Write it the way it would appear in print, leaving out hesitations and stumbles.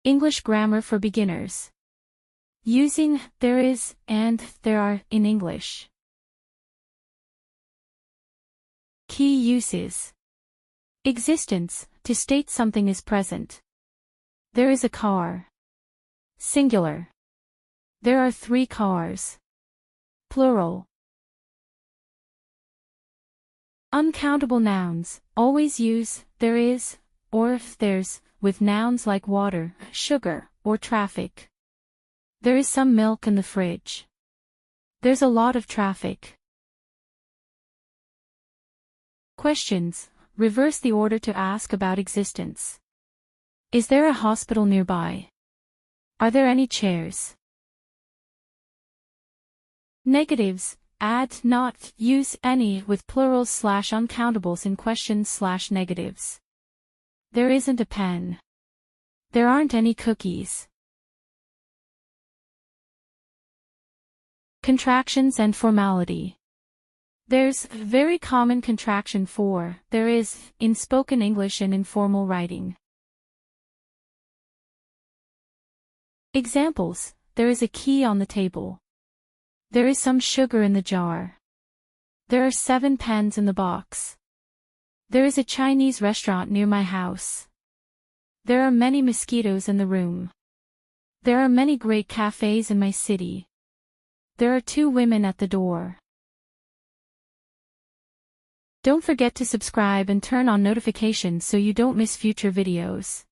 English grammar for beginners. Using there is and there are in English. Key uses. Existence, to state something is present. There is a car. Singular. There are 3 cars. Plural. Uncountable nouns, always use there is, or if there's, with nouns like water, sugar, or traffic. There is some milk in the fridge. There's a lot of traffic. Questions, reverse the order to ask about existence. Is there a hospital nearby? Are there any chairs? Negatives, add not, use any with plurals / uncountables in questions / negatives. There isn't a pen. There aren't any cookies. Contractions and formality. There's a very common contraction for there is in spoken English and informal writing. Examples, there is a key on the table. There is some sugar in the jar. There are 7 pens in the box. There is a Chinese restaurant near my house. There are many mosquitoes in the room. There are many great cafes in my city. There are 2 women at the door. Don't forget to subscribe and turn on notifications so you don't miss future videos.